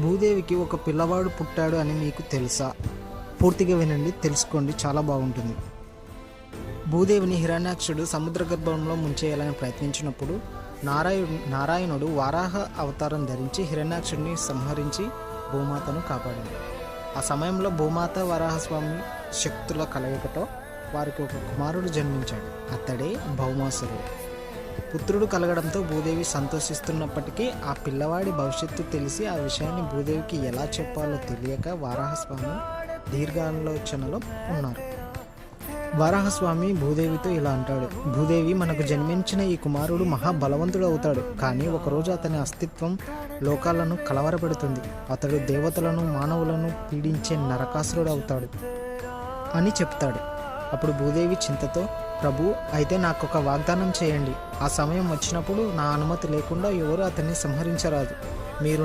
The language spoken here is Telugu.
భూదేవికి ఒక పిల్లవాడు పుట్టాడు అని మీకు తెలుసా? పూర్తిగా వినండి, తెలుసుకోండి, చాలా బాగుంటుంది. భూదేవిని హిరణ్యాక్షుడు సముద్ర గర్భంలో ముంచేయాలని ప్రయత్నించినప్పుడు నారాయణుడు వారాహ అవతారం ధరించి హిరణ్యాక్షుడిని సంహరించి భూమాతను కాపాడాడు. ఆ సమయంలో భూమాత వరాహస్వామి శక్తుల కలయికతో వారికి ఒక కుమారుడు జన్మించాడు. అతడే భౌమాసురుడు. పుత్రుడు కలగడంతో భూదేవి సంతోషిస్తున్నప్పటికీ ఆ పిల్లవాడి భవిష్యత్తు తెలిసి ఆ విషయాన్ని భూదేవికి ఎలా చెప్పాలో తెలియక వారాహస్వామి దీర్ఘాలోచనలో ఉన్నారు. వారాహస్వామి భూదేవితో ఇలా అంటాడు: భూదేవి, మనకు జన్మించిన ఈ కుమారుడు మహాబలవంతుడు అవుతాడు. కానీ ఒకరోజు అతని అస్తిత్వం లోకాలను కలవరపెడుతుంది. అతడు దేవతలను మానవులను పీడించే నరకాసురుడు అవుతాడు అని చెప్తాడు. అప్పుడు భూదేవి చింతతో, ప్రభు, అయితే నాకొక వాగ్దానం చేయండి. ఆ సమయం వచ్చినప్పుడు నా అనుమతి లేకుండా ఎవరు అతన్ని సంహరించరాదు. మీరు